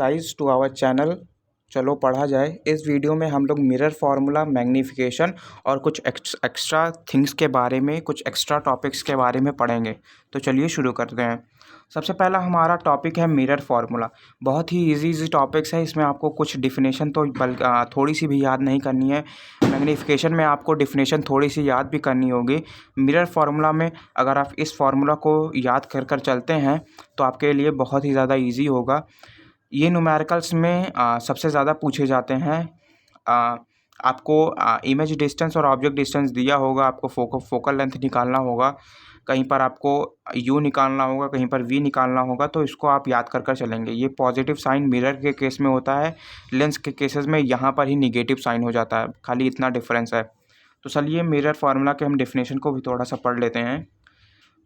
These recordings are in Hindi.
Guys to our channel. चलो पढ़ा जाए। इस वीडियो में हम लोग मिरर फार्मूला, मैग्नीफिकेशन और कुछ एक्स्ट्रा थिंग्स के बारे में, कुछ एक्स्ट्रा टॉपिक्स के बारे में पढ़ेंगे। तो चलिए शुरू करते हैं। सबसे पहला हमारा टॉपिक है मिरर फार्मूला। बहुत ही इजी टॉपिक्स है। इसमें आपको कुछ डिफिनेशन तो थोड़ी सी भी याद नहीं करनी है। मैग्नीफिकेशन में आपको डिफिनेशन थोड़ी सी याद भी करनी होगी। मिरर फार्मूला में अगर आप इस फार्मूला को याद कर कर चलते हैं तो आपके लिए बहुत ही ज़्यादा ईजी होगा। ये न्यूमेरिकल्स में सबसे ज़्यादा पूछे जाते हैं। आपको इमेज डिस्टेंस और ऑब्जेक्ट डिस्टेंस दिया होगा, आपको फोकल लेंथ निकालना होगा, कहीं पर आपको यू निकालना होगा, कहीं पर वी निकालना होगा, तो इसको आप याद कर कर चलेंगे। ये पॉजिटिव साइन मिरर के केस में होता है, लेंस के केसेस में यहाँ पर ही निगेटिव साइन हो जाता है, खाली इतना डिफरेंस है। तो चलिए मिरर फार्मूला के हम डेफिनेशन को भी थोड़ा सा पढ़ लेते हैं।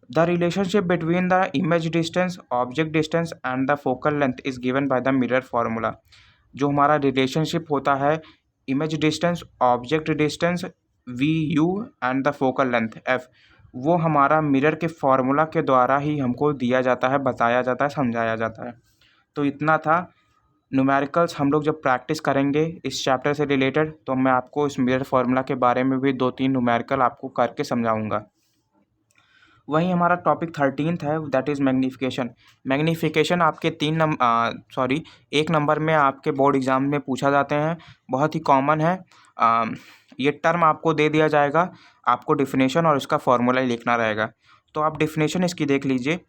The relationship between the image distance, object distance and the focal length is given by the mirror formula। जो हमारा रिलेशनशिप होता है image distance, object distance, V U and the focal length F, वो हमारा मिरर के फार्मूला के द्वारा ही हमको दिया जाता है, बताया जाता है, समझाया जाता है। तो इतना था। न्यूमेरिकल्स हम लोग जब प्रैक्टिस करेंगे इस चैप्टर से रिलेटेड तो मैं आपको इस मिरर फार्मूला के बारे में भी 2-3 न्यूमेरिकल आपको करके समझाऊंगा। वहीं हमारा टॉपिक 13th है, दैट इज़ मैग्नीफिकेशन। मैग्नीफिकेशन आपके 1 नंबर में आपके बोर्ड एग्ज़ाम में पूछा जाते हैं, बहुत ही कॉमन है। ये टर्म आपको दे दिया जाएगा, आपको डिफिनेशन और इसका फॉर्मूला ही लिखना रहेगा। तो आप डिफिनेशन इसकी देख लीजिए।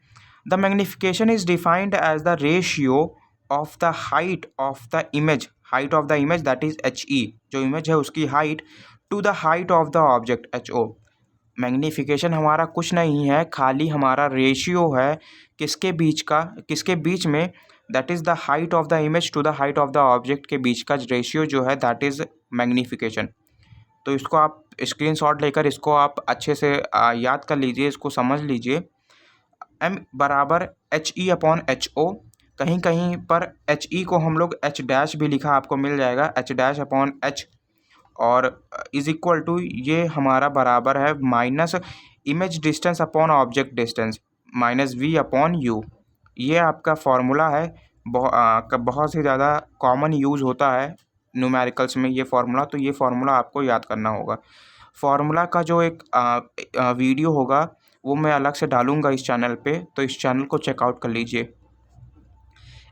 The magnification is defined as the ratio of the height of the image, height of the image that is HE, जो इमेज है उसकी height, to the height of the object HO। Magnification हमारा कुछ नहीं है, खाली हमारा रेशियो है किसके बीच में, that is the height of the image to the height of the object के बीच का रेशियो जो है दैट इज़ मैग्नीफिकेशन। तो इसको आप स्क्रीनशॉट लेकर इसको आप अच्छे से याद कर लीजिए, इसको समझ लीजिए। M बराबर HE अपॉन HO। कहीं कहीं पर HE को हम लोग H डैश भी लिखा आपको मिल जाएगा, H डैश अपॉन H, और इज इक्वल टू ये हमारा बराबर है minus image distance upon object distance minus v upon u. ये आपका फार्मूला है, बहुत ही ज़्यादा कॉमन यूज़ होता है न्यूमेरिकल्स में ये फार्मूला। तो ये फार्मूला आपको याद करना होगा। फार्मूला का जो एक वीडियो होगा वो मैं अलग से डालूंगा इस चैनल पे, तो इस चैनल को चेकआउट कर लीजिए।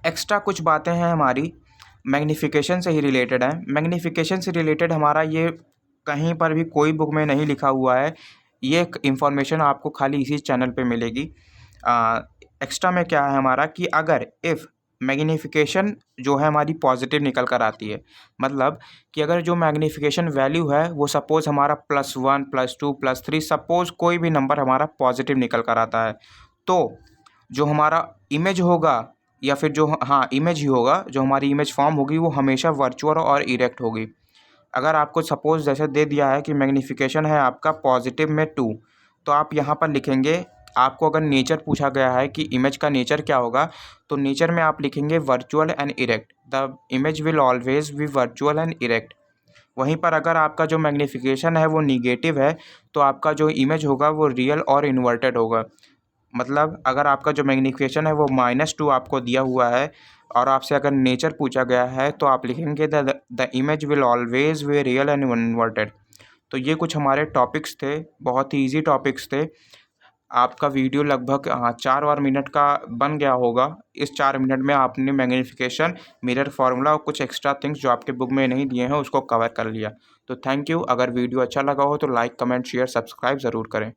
एक्स्ट्रा कुछ बातें हैं हमारी मैग्नीफिकेशन से ही रिलेटेड है। मैग्नीफिकेशन से रिलेटेड हमारा ये कहीं पर भी कोई बुक में नहीं लिखा हुआ है, ये इंफॉर्मेशन आपको खाली इसी चैनल पे मिलेगी। एक्स्ट्रा में क्या है हमारा कि अगर इफ़ मैग्नीफिकेशन जो है हमारी पॉजिटिव निकल कर आती है, मतलब कि अगर जो मैग्नीफिकेशन वैल्यू है वो सपोज़ हमारा +1, +2, +3, सपोज़ कोई भी नंबर हमारा पॉजिटिव निकल कर आता है, तो जो हमारा इमेज होगा या फिर जो इमेज ही होगा, जो हमारी इमेज फॉर्म होगी वो हमेशा वर्चुअल और इरेक्ट होगी। अगर आपको सपोज़ जैसे दे दिया है कि मैग्नीफिकेशन है आपका पॉजिटिव में 2, तो आप यहाँ पर लिखेंगे, आपको अगर नेचर पूछा गया है कि इमेज का नेचर क्या होगा, तो नेचर में आप लिखेंगे virtual and erect. The image will always be virtual and erect. वहीं पर अगर आपका जो मैग्नीफिकेशन है वो निगेटिव है तो आपका जो इमेज होगा वो रियल और इन्वर्टेड होगा। मतलब अगर आपका जो मैग्नीफिकेशन है वो -2 आपको दिया हुआ है और आपसे अगर नेचर पूछा गया है तो आप लिखेंगे the image will always be real and inverted. तो ये कुछ हमारे टॉपिक्स थे, बहुत ही ईजी टॉपिक्स थे। आपका वीडियो लगभग 4 मिनट का बन गया होगा। इस 4 मिनट में आपने मैग्नीफिकेशन, मिरर फार्मूला और कुछ एक्स्ट्रा थिंग्स जो आपके बुक में नहीं दिए हैं उसको कवर कर लिया। तो थैंक यू। अगर वीडियो अच्छा लगा हो तो लाइक, कमेंट, शेयर, सब्सक्राइब ज़रूर करें।